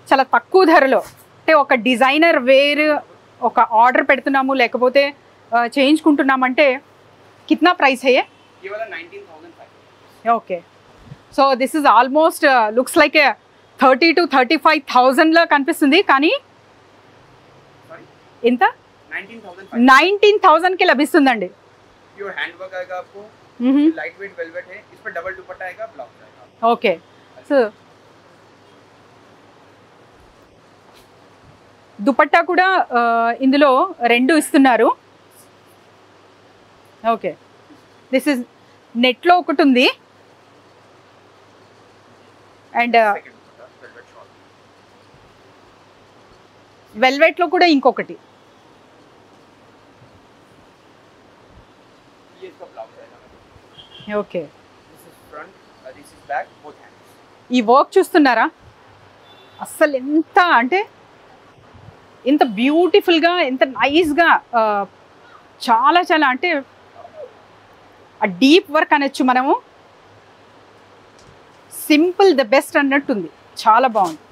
చాలా తక్కువ ధరలో అంటే ఒక డిజైనర్ వేర్ ఒక ఆర్డర్ పెడుతున్నాము లేకపోతే చేయించుకుంటున్నామంటే కిतना ప్రైస్ है ये? ये वाला 19,500. Okay. So this is almost looks like 30 to 35,000 లా కనిపిస్తుంది కానీ ఎంత 19,000 కి లభిస్తుందండి. प्योर हैंड वर्क आएगा आपको, लाइट वेट वेलवेट है, इस पर डबल दुपट्टा आएगा, ब्लाउज आएगा. ఓకే. సో దుపట్టా కూడా ఇందులో 2 ఇస్తున్నారు. ఓకే. దిస్ ఇస్ నెట్లో ఒకటి ఉంది అండ్ వెల్వెట్లో కూడా ఇంకొకటి. ఓకే. ఈ వర్క్ చూస్తున్నారా అస్సలు ఎంత అంటే ఎంత బ్యూటిఫుల్గా ఎంత నైస్గా చాలా చాలా అంటే ఆ డీప్ వర్క్ అనొచ్చు మనము. సింపుల్ ద బెస్ట్ అన్నట్టుంది. చాలా బాగుంది.